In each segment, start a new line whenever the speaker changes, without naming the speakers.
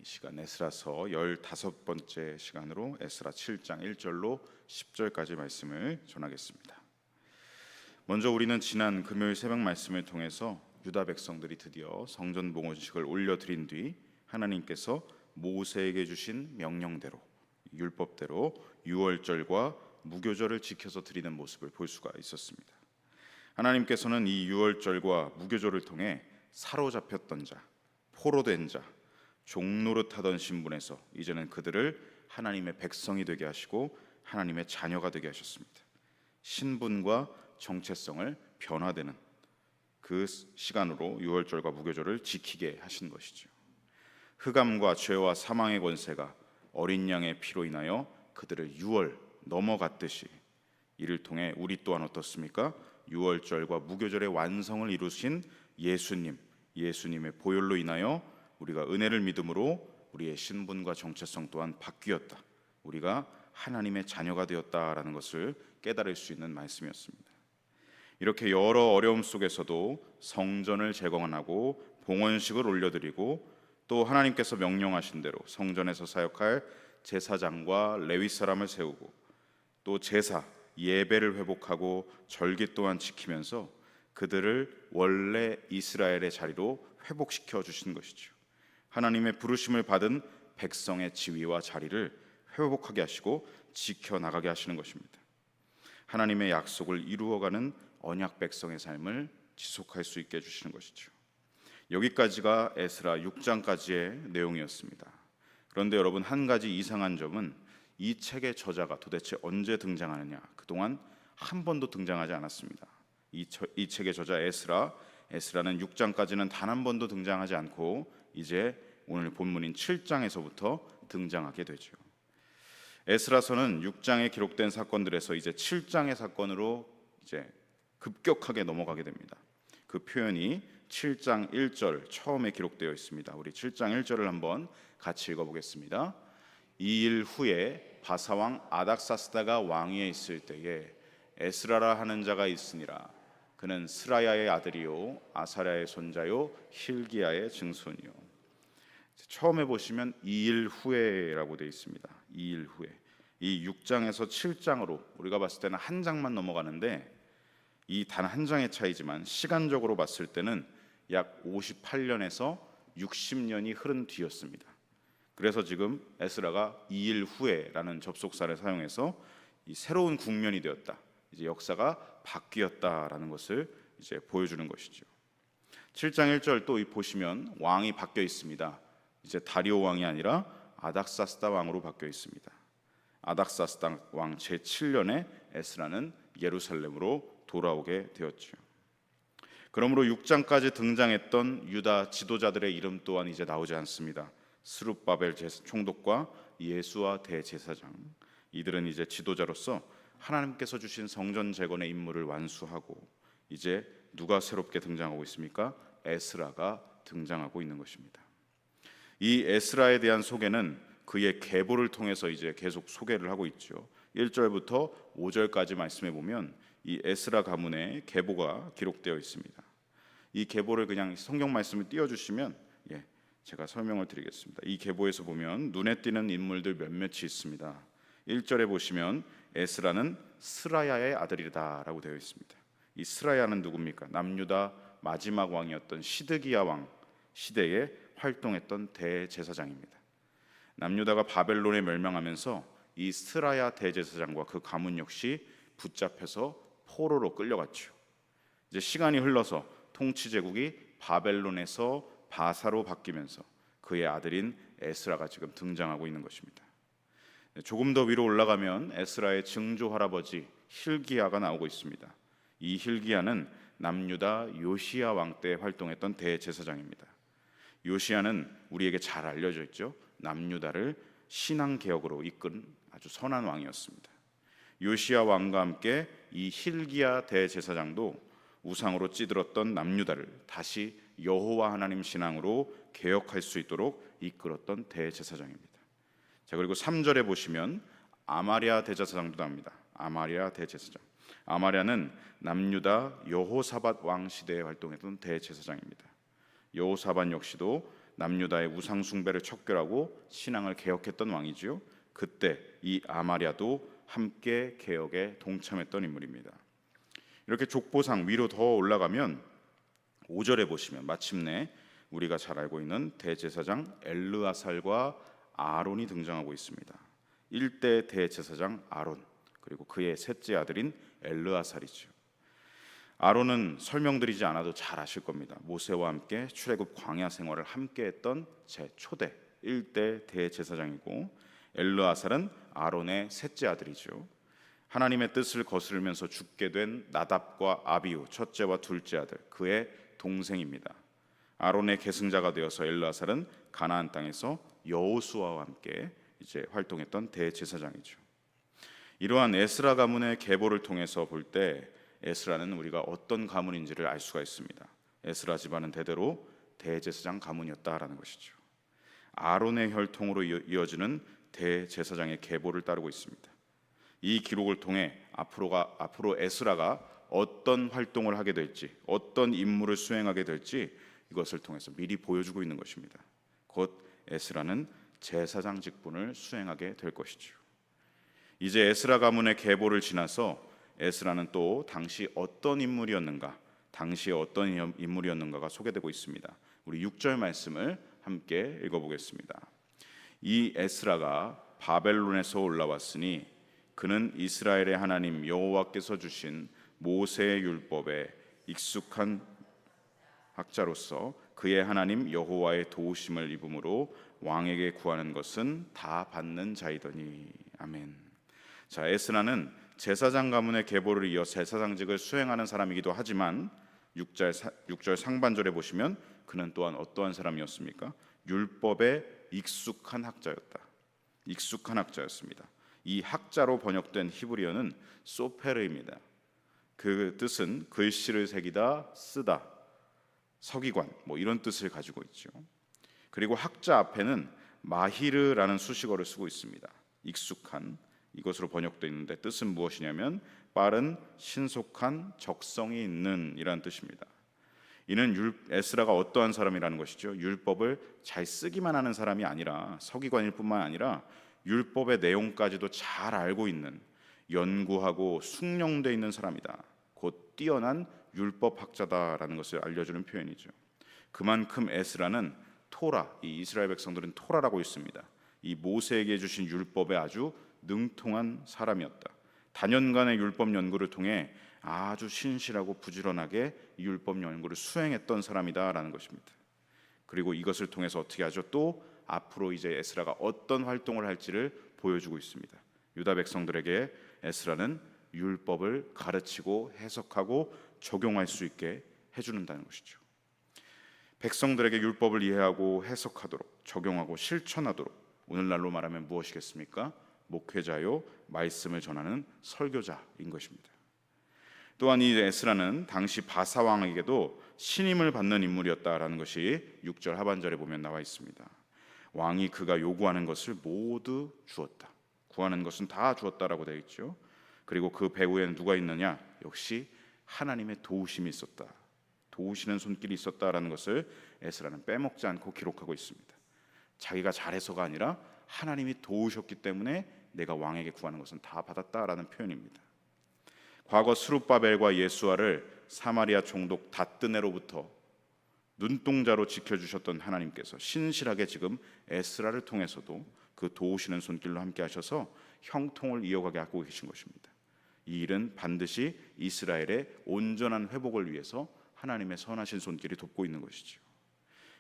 이 시간 에스라서 15번째 시간으로 에스라 7장 1절로 10절까지 말씀을 전하겠습니다. 먼저 우리는 지난 금요일 새벽 말씀을 통해서 유다 백성들이 드디어 성전 봉헌식을 올려드린 뒤 하나님께서 모세에게 주신 명령대로 율법대로 유월절과 무교절을 지켜서 드리는 모습을 볼 수가 있었습니다. 하나님께서는 이 유월절과 무교절을 통해 사로잡혔던 자, 포로된 자, 종노릇하던 신분에서 이제는 그들을 하나님의 백성이 되게 하시고 하나님의 자녀가 되게 하셨습니다. 신분과 정체성을 변화되는 그 시간으로 유월절과 무교절을 지키게 하신 것이죠. 흑암과 죄와 사망의 권세가 어린 양의 피로 인하여 그들을 유월 넘어갔듯이 이를 통해 우리 또한 어떻습니까? 유월절과 무교절의 완성을 이루신 예수님의 보혈로 인하여 우리가 은혜를 믿음으로 우리의 신분과 정체성 또한 바뀌었다, 우리가 하나님의 자녀가 되었다라는 것을 깨달을 수 있는 말씀이었습니다. 이렇게 여러 어려움 속에서도 성전을 재건하고 봉헌식을 올려드리고 또 하나님께서 명령하신 대로 성전에서 사역할 제사장과 레위 사람을 세우고 또 제사, 예배를 회복하고 절기 또한 지키면서 그들을 원래 이스라엘의 자리로 회복시켜 주신 것이죠. 하나님의 부르심을 받은 백성의 지위와 자리를 회복하게 하시고 지켜나가게 하시는 것입니다. 하나님의 약속을 이루어가는 언약 백성의 삶을 지속할 수 있게 해주시는 것이죠. 여기까지가 에스라 6장까지의 내용이었습니다. 그런데 여러분, 한 가지 이상한 점은 이 책의 저자가 도대체 언제 등장하느냐, 그동안 한 번도 등장하지 않았습니다. 이 책의 저자 에스라는 6장까지는 단 한 번도 등장하지 않고 이제 오늘 본문인 7장에서부터 등장하게 되죠. 에스라서는 6장에 기록된 사건들에서 이제 7장의 사건으로 이제 급격하게 넘어가게 됩니다. 그 표현이 7장 1절 처음에 기록되어 있습니다. 우리 7장 1절을 한번 같이 읽어보겠습니다. 이 일 후에 바사왕 아닥사스다가 왕위에 있을 때에 에스라라 하는 자가 있으니라. 그는 스라야의 아들이요 아사랴의 손자요 힐기야의 증손이요. 처음에 보시면 이 일 후에라고 되어 있습니다. 이 일 후에. 이 6장에서 7장으로 우리가 봤을 때는 한 장만 넘어가는데 이 단 한 장의 차이지만 시간적으로 봤을 때는 약 58년에서 60년이 흐른 뒤였습니다. 그래서 지금 에스라가 이 일 후에라는 접속사를 사용해서 이 새로운 국면이 되었다, 이제 역사가 바뀌었다라는 것을 이제 보여주는 것이죠. 7장 1절 또 보시면 왕이 바뀌어 있습니다. 이제 다리오 왕이 아니라 아닥사스다 왕으로 바뀌어 있습니다. 아닥사스다 왕 제7년에 에스라는 예루살렘으로 돌아오게 되었죠. 그러므로 6장까지 등장했던 유다 지도자들의 이름 또한 이제 나오지 않습니다. 스룹바벨 총독과 예수와 대제사장, 이들은 이제 지도자로서 하나님께서 주신 성전 재건의 임무를 완수하고 이제 누가 새롭게 등장하고 있습니까? 에스라가 등장하고 있는 것입니다. 이 에스라에 대한 소개는 그의 계보를 통해서 이제 계속 소개를 하고 있죠. 1절부터 5절까지 말씀해 보면 이 에스라 가문의 계보가 기록되어 있습니다. 이 계보를 그냥 성경 말씀을 띄워주시면 제가 설명을 드리겠습니다. 이 계보에서 보면 눈에 띄는 인물들 몇몇이 있습니다. 1절에 보시면 에스라는 스라야의 아들이다 라고 되어 있습니다. 이 스라야는 누굽니까? 남유다 마지막 왕이었던 시드기야 왕 시대에 활동했던 대제사장입니다. 남유다가 바벨론에 멸망하면서 이 스라야 대제사장과 그 가문 역시 붙잡혀서 포로로 끌려갔죠. 이제 시간이 흘러서 통치 제국이 바벨론에서 바사로 바뀌면서 그의 아들인 에스라가 지금 등장하고 있는 것입니다. 조금 더 위로 올라가면 에스라의 증조 할아버지 힐기야가 나오고 있습니다. 이 힐기야는 남유다 요시야 왕 때 활동했던 대제사장입니다. 요시야는 우리에게 잘 알려져 있죠. 남유다를 신앙 개혁으로 이끈 아주 선한 왕이었습니다. 요시야 왕과 함께 이 힐기야 대제사장도 우상으로 찌들었던 남유다를 다시 여호와 하나님 신앙으로 개혁할 수 있도록 이끌었던 대제사장입니다. 자, 그리고 3절에 보시면 아마랴 대제사장도 나옵니다. 아마랴 대제사장. 아마랴는 남유다 여호사밧 왕 시대에 활동했던 대제사장입니다. 여호사밧 역시도 남유다의 우상 숭배를 척결하고 신앙을 개혁했던 왕이지요. 그때 이 아마랴도 함께 개혁에 동참했던 인물입니다. 이렇게 족보상 위로 더 올라가면 5절에 보시면 마침내 우리가 잘 알고 있는 대제사장 엘르아살과 아론이 등장하고 있습니다. 1대 대제사장 아론, 그리고 그의 셋째 아들인 엘르아살이죠. 아론은 설명드리지 않아도 잘 아실 겁니다. 모세와 함께 출애굽 광야 생활을 함께 했던 제 초대 1대 대제사장이고, 엘르아살은 아론의 셋째 아들이죠. 하나님의 뜻을 거스르면서 죽게 된 나답과 아비후 첫째와 둘째 아들, 그의 동생입니다. 아론의 계승자가 되어서 엘르아살은 가나안 땅에서 여호수아와 함께 이제 활동했던 대제사장이죠. 이러한 에스라 가문의 계보를 통해서 볼 때 에스라는 우리가 어떤 가문인지를 알 수가 있습니다. 에스라 집안은 대대로 대제사장 가문이었다라는 것이죠. 아론의 혈통으로 이어지는 대제사장의 계보를 따르고 있습니다. 이 기록을 통해 앞으로 에스라가 어떤 활동을 하게 될지, 어떤 임무를 수행하게 될지 이것을 통해서 미리 보여주고 있는 것입니다. 곧 에스라는 제사장 직분을 수행하게 될 것이죠. 이제 에스라 가문의 계보를 지나서 에스라는 또 당시 어떤 인물이었는가, 당시 어떤 인물이었는가가 소개되고 있습니다. 우리 6절 말씀을 함께 읽어보겠습니다. 이 에스라가 바벨론에서 올라왔으니 그는 이스라엘의 하나님 여호와께서 주신 모세의 율법에 익숙한 학자로서 그의 하나님 여호와의 도우심을 입음으로 왕에게 구하는 것은 다 받는 자이더니. 아멘. 자, 에스라는 제사장 가문의 계보를 이어 제사장직을 수행하는 사람이기도 하지만 6절 상반절에 보시면 그는 또한 어떠한 사람이었습니까? 율법에 익숙한 학자였다. 익숙한 학자였습니다. 이 학자로 번역된 히브리어는 소페르입니다. 그 뜻은 글씨를 새기다, 쓰다, 서기관 이런 뜻을 가지고 있죠. 그리고 학자 앞에는 마히르라는 수식어를 쓰고 있습니다. 익숙한, 이것으로 번역되어 있는데 뜻은 무엇이냐면 빠른, 신속한, 적성이 있는 이라는 뜻입니다. 이는 에스라가 어떠한 사람이라는 것이죠. 율법을 잘 쓰기만 하는 사람이 아니라, 서기관일 뿐만 아니라 율법의 내용까지도 잘 알고 있는, 연구하고 숙련되어 있는 사람이다. 곧 뛰어난 율법학자다라는 것을 알려주는 표현이죠. 그만큼 에스라는 토라, 이 이스라엘 백성들은 토라라고 있습니다. 이 모세에게 주신 율법에 아주 능통한 사람이었다. 다년간의 율법 연구를 통해 아주 신실하고 부지런하게 이 율법 연구를 수행했던 사람이다라는 것입니다. 그리고 이것을 통해서 어떻게 하죠? 또 앞으로 이제 에스라가 어떤 활동을 할지를 보여주고 있습니다. 유다 백성들에게 에스라는 율법을 가르치고 해석하고 적용할 수 있게 해주는다는 것이죠. 백성들에게 율법을 이해하고 해석하도록, 적용하고 실천하도록, 오늘날로 말하면 무엇이겠습니까? 목회자요, 말씀을 전하는 설교자인 것입니다. 또한 이 에스라는 당시 바사 왕에게도 신임을 받는 인물이었다라는 것이 6절 하반절에 보면 나와 있습니다. 왕이 그가 요구하는 것을 모두 주었다. 구하는 것은 다 주었다라고 되어 있죠. 그리고 그 배후에는 누가 있느냐? 역시 하나님의 도우심이 있었다. 도우시는 손길이 있었다라는 것을 에스라는 빼먹지 않고 기록하고 있습니다. 자기가 잘해서가 아니라 하나님이 도우셨기 때문에 내가 왕에게 구하는 것은 다 받았다라는 표현입니다. 과거 스룹바벨과 예수아를 사마리아 총독 다뜨네로부터 눈동자로 지켜주셨던 하나님께서 신실하게 지금 에스라를 통해서도 그 도우시는 손길로 함께 하셔서 형통을 이어가게 하고 계신 것입니다. 이 일은 반드시 이스라엘의 온전한 회복을 위해서 하나님의 선하신 손길이 돕고 있는 것이죠.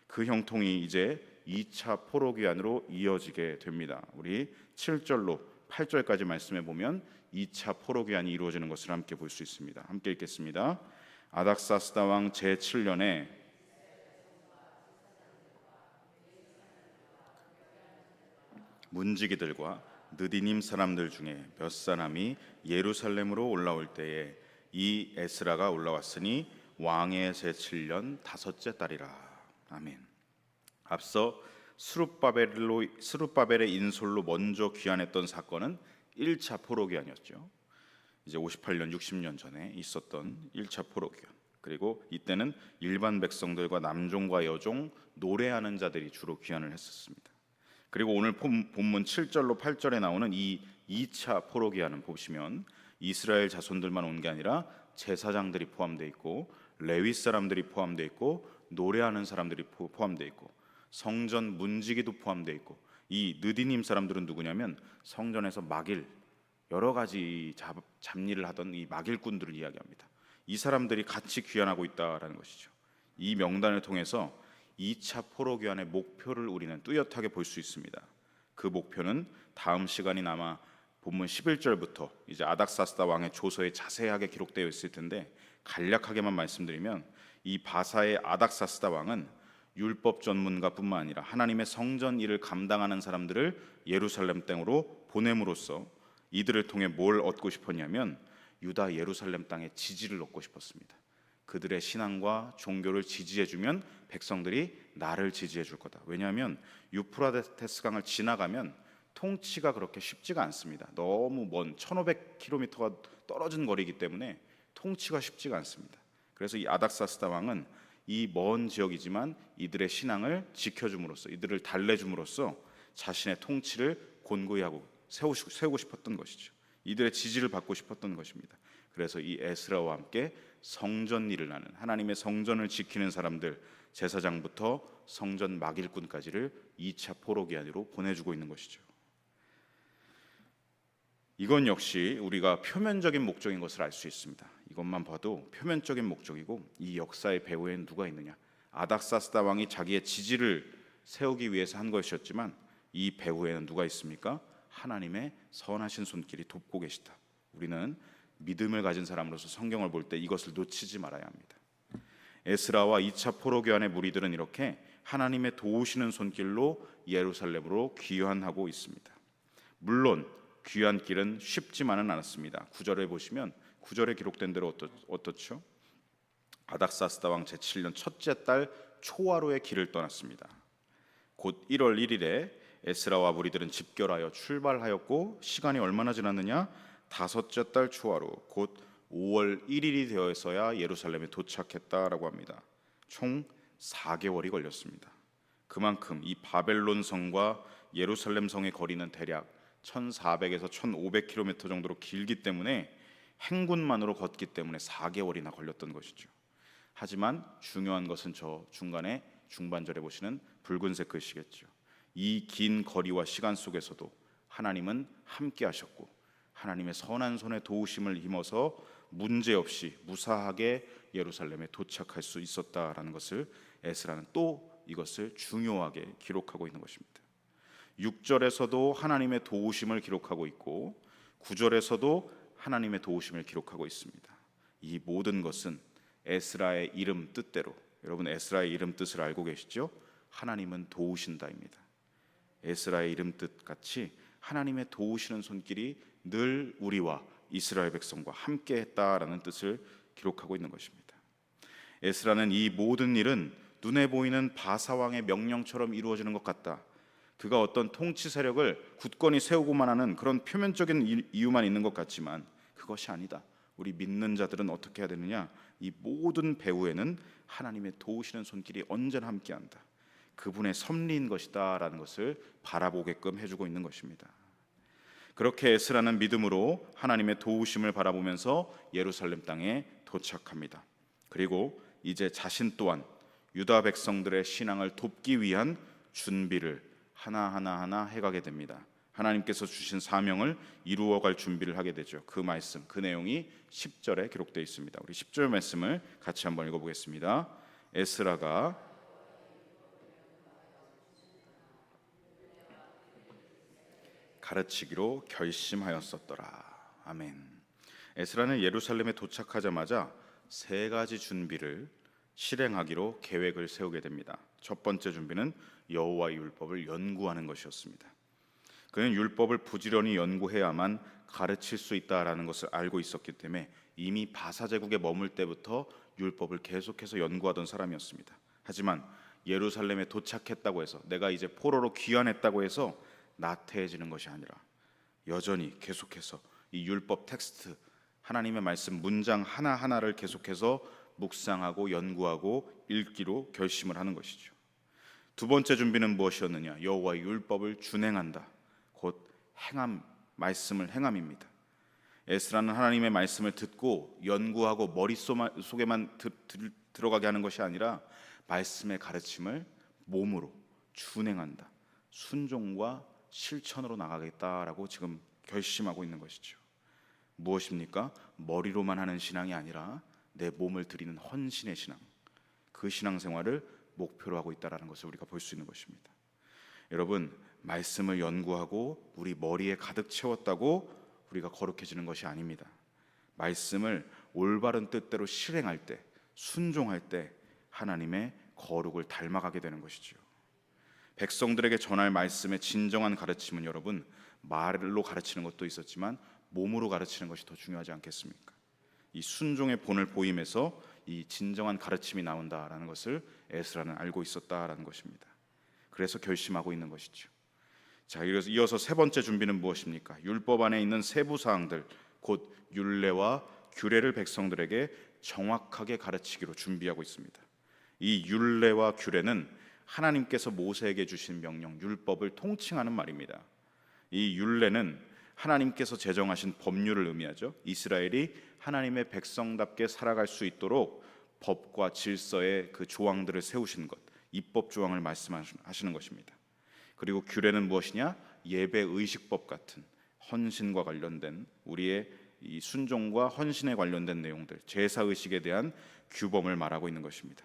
그 형통이 이제 2차 포로기한으로 이어지게 됩니다. 우리 7절로 8절까지 말씀해 보면 2차 포로기한이 이루어지는 것을 함께 볼 수 있습니다. 함께 읽겠습니다. 아닥사스다 왕 제7년에 문지기들과 느디님 사람들 중에 몇 사람이 예루살렘으로 올라올 때에 이 에스라가 올라왔으니 왕의 제7년 다섯째 달이라. 아멘. 앞서 스룹바벨의 인솔로 먼저 귀환했던 사건은 1차 포로기환이었죠. 이제 58년 60년 전에 있었던 1차 포로기환. 그리고 이때는 일반 백성들과 남종과 여종, 노래하는 자들이 주로 귀환을 했었습니다. 그리고 오늘 본문 7절로 8절에 나오는 이 2차 포로 귀환은 보시면 이스라엘 자손들만 온 게 아니라 제사장들이 포함되어 있고 레위 사람들이 포함되어 있고 노래하는 사람들이 포함되어 있고 성전 문지기도 포함되어 있고, 이 느디님 사람들은 누구냐면 성전에서 막일 여러 가지 잡일을 하던 이 막일꾼들을 이야기합니다. 이 사람들이 같이 귀환하고 있다라는 것이죠. 이 명단을 통해서 2차 포로 귀환의 목표를 우리는 뚜렷하게 볼 수 있습니다. 그 목표는 다음 시간이 아마 본문 11절부터 이제 아닥사스다 왕의 조서에 자세하게 기록되어 있을 텐데, 간략하게만 말씀드리면 이 바사의 아닥사스다 왕은 율법 전문가뿐만 아니라 하나님의 성전 일을 감당하는 사람들을 예루살렘 땅으로 보냄으로써 이들을 통해 뭘 얻고 싶었냐면 유다 예루살렘 땅의 지지를 얻고 싶었습니다. 그들의 신앙과 종교를 지지해주면 백성들이 나를 지지해줄 거다. 왜냐하면 유프라테스 강을 지나가면 통치가 그렇게 쉽지가 않습니다. 너무 먼 1500km가 떨어진 거리이기 때문에 통치가 쉽지가 않습니다. 그래서 이 아닥사스다 왕은 이 먼 지역이지만 이들의 신앙을 지켜줌으로써, 이들을 달래줌으로써 자신의 통치를 곤고히 하고 세우고 싶었던 것이죠. 이들의 지지를 받고 싶었던 것입니다. 그래서 이 에스라와 함께 성전 일을 하는, 하나님의 성전을 지키는 사람들, 제사장부터 성전 막일꾼까지를 2차 포로 귀환으로 보내주고 있는 것이죠. 이건 역시 우리가 표면적인 목적인 것을 알 수 있습니다. 이것만 봐도 표면적인 목적이고, 이 역사의 배후에는 누가 있느냐? 아닥사스다 왕이 자기의 지지를 세우기 위해서 한 것이었지만 이 배후에는 누가 있습니까? 하나님의 선하신 손길이 돕고 계시다. 우리는 믿음을 가진 사람으로서 성경을 볼 때 이것을 놓치지 말아야 합니다. 에스라와 2차 포로 귀환의 무리들은 이렇게 하나님의 도우시는 손길로 예루살렘으로 귀환하고 있습니다. 물론 귀환길은 쉽지만은 않았습니다. 9절에 보시면 9절에 기록된 대로 어떻죠? 아닥사스다 왕 제7년 첫째 달 초하루의 길을 떠났습니다. 곧 1월 1일에 에스라와 무리들은 집결하여 출발하였고, 시간이 얼마나 지났느냐? 다섯째 달 초하루, 곧 5월 1일이 되어서야 예루살렘에 도착했다라고 합니다. 총 4개월이 걸렸습니다. 그만큼 이 바벨론 성과 예루살렘 성의 거리는 대략 1400에서 1500km 정도로 길기 때문에 행군만으로 걷기 때문에 4개월이나 걸렸던 것이죠. 하지만 중요한 것은 저 중간에 중반절에 보시는 붉은색 글씨겠죠. 이 긴 거리와 시간 속에서도 하나님은 함께 하셨고 하나님의 선한 손의 도우심을 힘입어서 문제없이 무사하게 예루살렘에 도착할 수 있었다라는 것을 에스라는 또 이것을 중요하게 기록하고 있는 것입니다. 6절에서도 하나님의 도우심을 기록하고 있고 9절에서도 하나님의 도우심을 기록하고 있습니다. 이 모든 것은 에스라의 이름 뜻대로, 여러분 에스라의 이름 뜻을 알고 계시죠? 하나님은 도우신다입니다. 에스라의 이름 뜻같이 하나님의 도우시는 손길이 늘 우리와 이스라엘 백성과 함께 했다라는 뜻을 기록하고 있는 것입니다. 에스라는 이 모든 일은 눈에 보이는 바사왕의 명령처럼 이루어지는 것 같다, 그가 어떤 통치 세력을 굳건히 세우고만 하는 그런 표면적인 이유만 있는 것 같지만 그것이 아니다. 우리 믿는 자들은 어떻게 해야 되느냐? 이 모든 배후에는 하나님의 도우시는 손길이 언제나 함께한다, 그분의 섭리인 것이다 라는 것을 바라보게끔 해주고 있는 것입니다. 그렇게 에스라는 믿음으로 하나님의 도우심을 바라보면서 예루살렘 땅에 도착합니다. 그리고 이제 자신 또한 유다 백성들의 신앙을 돕기 위한 준비를 하나하나 해가게 됩니다. 하나님께서 주신 사명을 이루어갈 준비를 하게 되죠. 그 말씀, 그 내용이 10절에 기록되어 있습니다. 우리 10절 말씀을 같이 한번 읽어보겠습니다. 에스라가 가르치기로 결심하였었더라. 아멘. 에스라는 예루살렘에 도착하자마자 세 가지 준비를 실행하기로 계획을 세우게 됩니다. 첫 번째 준비는 여호와의 율법을 연구하는 것이었습니다. 그는 율법을 부지런히 연구해야만 가르칠 수 있다라는 것을 알고 있었기 때문에 이미 바사 제국에 머물 때부터 율법을 계속해서 연구하던 사람이었습니다. 하지만 예루살렘에 도착했다고 해서, 내가 이제 포로로 귀환했다고 해서 나태해지는 것이 아니라 여전히 계속해서 이 율법 텍스트, 하나님의 말씀 문장 하나하나를 계속해서 묵상하고 연구하고 읽기로 결심을 하는 것이죠. 두 번째 준비는 무엇이었느냐? 여호와의 율법을 준행한다. 곧 행함, 말씀을 행함입니다. 에스라는 하나님의 말씀을 듣고 연구하고 머릿속에만 들어가게 하는 것이 아니라 말씀의 가르침을 몸으로 준행한다. 순종과 실천으로 나가겠다라고 지금 결심하고 있는 것이죠. 무엇입니까? 머리로만 하는 신앙이 아니라 내 몸을 드리는 헌신의 신앙, 그 신앙생활을 목표로 하고 있다는 것을 우리가 볼 수 있는 것입니다. 여러분, 말씀을 연구하고 우리 머리에 가득 채웠다고 우리가 거룩해지는 것이 아닙니다. 말씀을 올바른 뜻대로 실행할 때, 순종할 때 하나님의 거룩을 닮아가게 되는 것이죠. 백성들에게 전할 말씀의 진정한 가르침은 여러분, 말로 가르치는 것도 있었지만 몸으로 가르치는 것이 더 중요하지 않겠습니까? 이 순종의 본을 보임에서 이 진정한 가르침이 나온다라는 것을 에스라는 알고 있었다라는 것입니다. 그래서 결심하고 있는 것이죠. 자, 이어서 세 번째 준비는 무엇입니까? 율법 안에 있는 세부 사항들, 곧 율례와 규례를 백성들에게 정확하게 가르치기로 준비하고 있습니다. 이 율례와 규례는 하나님께서 모세에게 주신 명령, 율법을 통칭하는 말입니다. 이 율례는 하나님께서 제정하신 법률을 의미하죠. 이스라엘이 하나님의 백성답게 살아갈 수 있도록 법과 질서의 그 조항들을 세우신 것, 입법 조항을 말씀하시는 것입니다. 그리고 규례는 무엇이냐? 예배 의식법 같은 헌신과 관련된 우리의 이 순종과 헌신에 관련된 내용들, 제사 의식에 대한 규범을 말하고 있는 것입니다.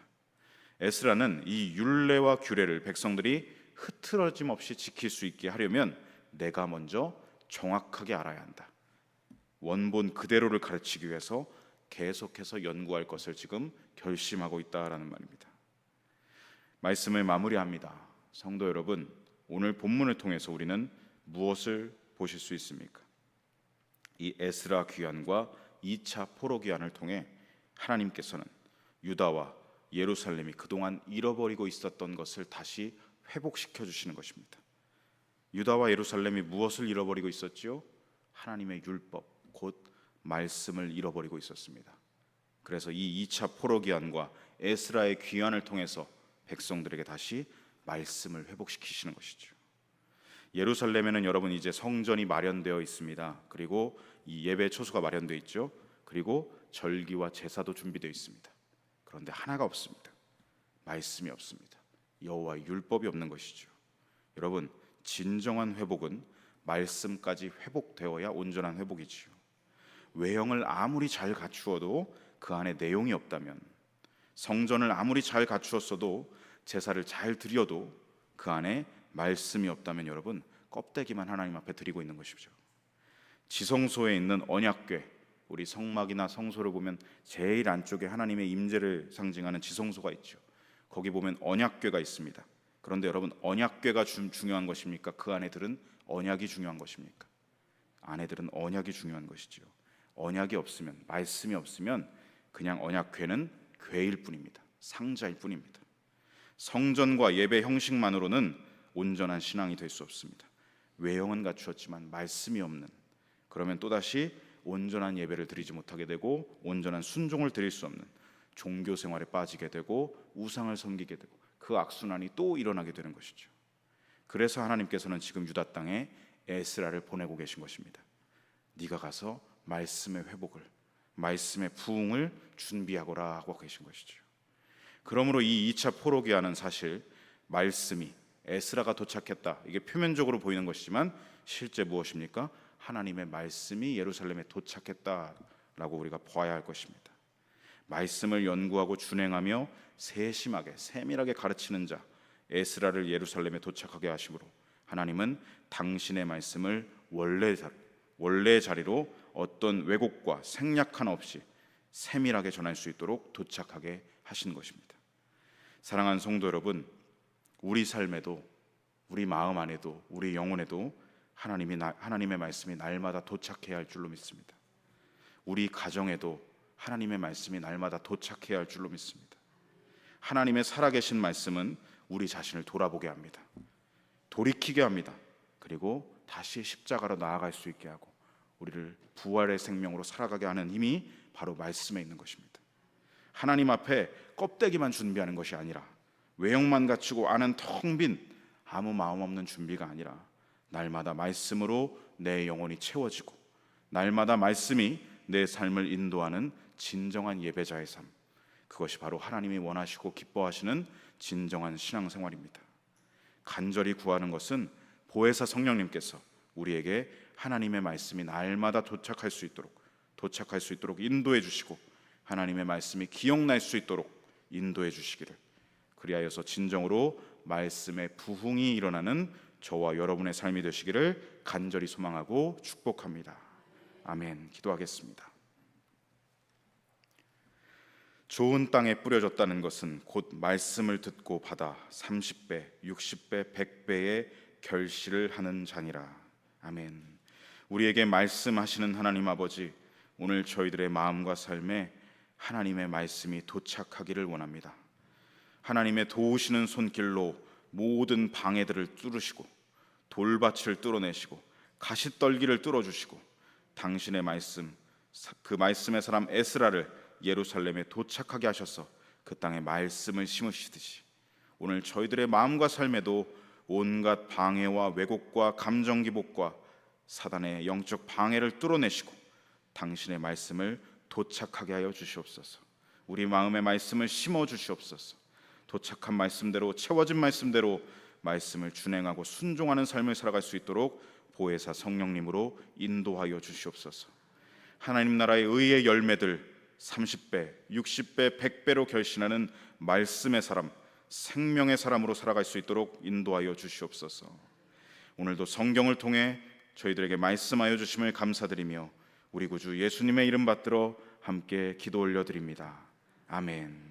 에스라는 이 율례와 규례를 백성들이 흐트러짐 없이 지킬 수 있게 하려면 내가 먼저 정확하게 알아야 한다. 원본 그대로를 가르치기 위해서 계속해서 연구할 것을 지금 결심하고 있다라는 말입니다. 말씀을 마무리합니다. 성도 여러분, 오늘 본문을 통해서 우리는 무엇을 보실 수 있습니까? 이 에스라 귀환과 2차 포로 귀환을 통해 하나님께서는 유다와 예루살렘이 그동안 잃어버리고 있었던 것을 다시 회복시켜 주시는 것입니다. 유다와 예루살렘이 무엇을 잃어버리고 있었지요? 하나님의 율법, 곧 말씀을 잃어버리고 있었습니다. 그래서 이 2차 포로 귀환과 에스라의 귀환을 통해서 백성들에게 다시 말씀을 회복시키시는 것이죠. 예루살렘에는 여러분 이제 성전이 마련되어 있습니다. 그리고 이 예배 초소가 마련되어 있죠. 그리고 절기와 제사도 준비되어 있습니다. 그런데 하나가 없습니다. 말씀이 없습니다. 여호와의 율법이 없는 것이죠. 여러분, 진정한 회복은 말씀까지 회복되어야 온전한 회복이지요. 외형을 아무리 잘 갖추어도 그 안에 내용이 없다면, 성전을 아무리 잘 갖추었어도 제사를 잘 드려도 그 안에 말씀이 없다면 여러분, 껍데기만 하나님 앞에 드리고 있는 것이죠. 지성소에 있는 언약궤, 우리 성막이나 성소를 보면 제일 안쪽에 하나님의 임재를 상징하는 지성소가 있죠. 거기 보면 언약궤가 있습니다. 그런데 여러분, 언약궤가 중요한 것입니까? 그 안에들은 언약이 중요한 것입니까? 안에들은 언약이 중요한 것이지요. 언약이 없으면, 말씀이 없으면 그냥 언약궤는 궤일 뿐입니다. 상자일 뿐입니다. 성전과 예배 형식만으로는 온전한 신앙이 될 수 없습니다. 외형은 갖추었지만 말씀이 없는, 그러면 또다시 온전한 예배를 드리지 못하게 되고 온전한 순종을 드릴 수 없는 종교 생활에 빠지게 되고 우상을 섬기게 되고 그 악순환이 또 일어나게 되는 것이죠. 그래서 하나님께서는 지금 유다 땅에 에스라를 보내고 계신 것입니다. 네가 가서 말씀의 회복을, 말씀의 부흥을 준비하거라 하고 계신 것이죠. 그러므로 이 2차 포로 귀환은 사실 말씀이, 에스라가 도착했다, 이게 표면적으로 보이는 것이지만 실제 무엇입니까? 하나님의 말씀이 예루살렘에 도착했다라고 우리가 봐야 할 것입니다. 말씀을 연구하고 준행하며 세심하게 세밀하게 가르치는 자 에스라를 예루살렘에 도착하게 하심으로 하나님은 당신의 말씀을 원래 자리로 어떤 왜곡과 생략 하나 없이 세밀하게 전할 수 있도록 도착하게 하신 것입니다. 사랑하는 성도 여러분, 우리 삶에도, 우리 마음 안에도, 우리 영혼에도 하나님의 말씀이 날마다 도착해야 할 줄로 믿습니다. 우리 가정에도 하나님의 말씀이 날마다 도착해야 할 줄로 믿습니다. 하나님의 살아계신 말씀은 우리 자신을 돌아보게 합니다. 돌이키게 합니다. 그리고 다시 십자가로 나아갈 수 있게 하고 우리를 부활의 생명으로 살아가게 하는 힘이 바로 말씀에 있는 것입니다. 하나님 앞에 껍데기만 준비하는 것이 아니라, 외형만 갖추고 안은 텅 빈 아무 마음 없는 준비가 아니라, 날마다 말씀으로 내 영혼이 채워지고 날마다 말씀이 내 삶을 인도하는 진정한 예배자의 삶, 그것이 바로 하나님이 원하시고 기뻐하시는 진정한 신앙생활입니다. 간절히 구하는 것은 보혜사 성령님께서 우리에게 하나님의 말씀이 날마다 도착할 수 있도록 인도해 주시고, 하나님의 말씀이 기억날 수 있도록 인도해 주시기를, 그리하여서 진정으로 말씀의 부흥이 일어나는 저와 여러분의 삶이 되시기를 간절히 소망하고 축복합니다. 아멘. 기도하겠습니다. 좋은 땅에 뿌려졌다는 것은 곧 말씀을 듣고 받아 30배, 60배, 100배의 결실을 하는 자니라. 아멘. 우리에게 말씀하시는 하나님 아버지, 오늘 저희들의 마음과 삶에 하나님의 말씀이 도착하기를 원합니다. 하나님의 도우시는 손길로 모든 방해들을 뚫으시고 돌밭을 뚫어내시고 가시떨기를 뚫어주시고, 당신의 말씀, 그 말씀의 사람 에스라를 예루살렘에 도착하게 하셔서 그 땅에 말씀을 심으시듯이, 오늘 저희들의 마음과 삶에도 온갖 방해와 왜곡과 감정 기복과 사단의 영적 방해를 뚫어내시고 당신의 말씀을 도착하게 하여 주시옵소서. 우리 마음의 말씀을 심어 주시옵소서. 도착한 말씀대로, 채워진 말씀대로 말씀을 준행하고 순종하는 삶을 살아갈 수 있도록 보혜사 성령님으로 인도하여 주시옵소서. 하나님 나라의 의의 열매들 30배, 60배, 100배로 결신하는 말씀의 사람, 생명의 사람으로 살아갈 수 있도록 인도하여 주시옵소서. 오늘도 성경을 통해 저희들에게 말씀하여 주심을 감사드리며 우리 구주 예수님의 이름 받들어 함께 기도 올려드립니다. 아멘.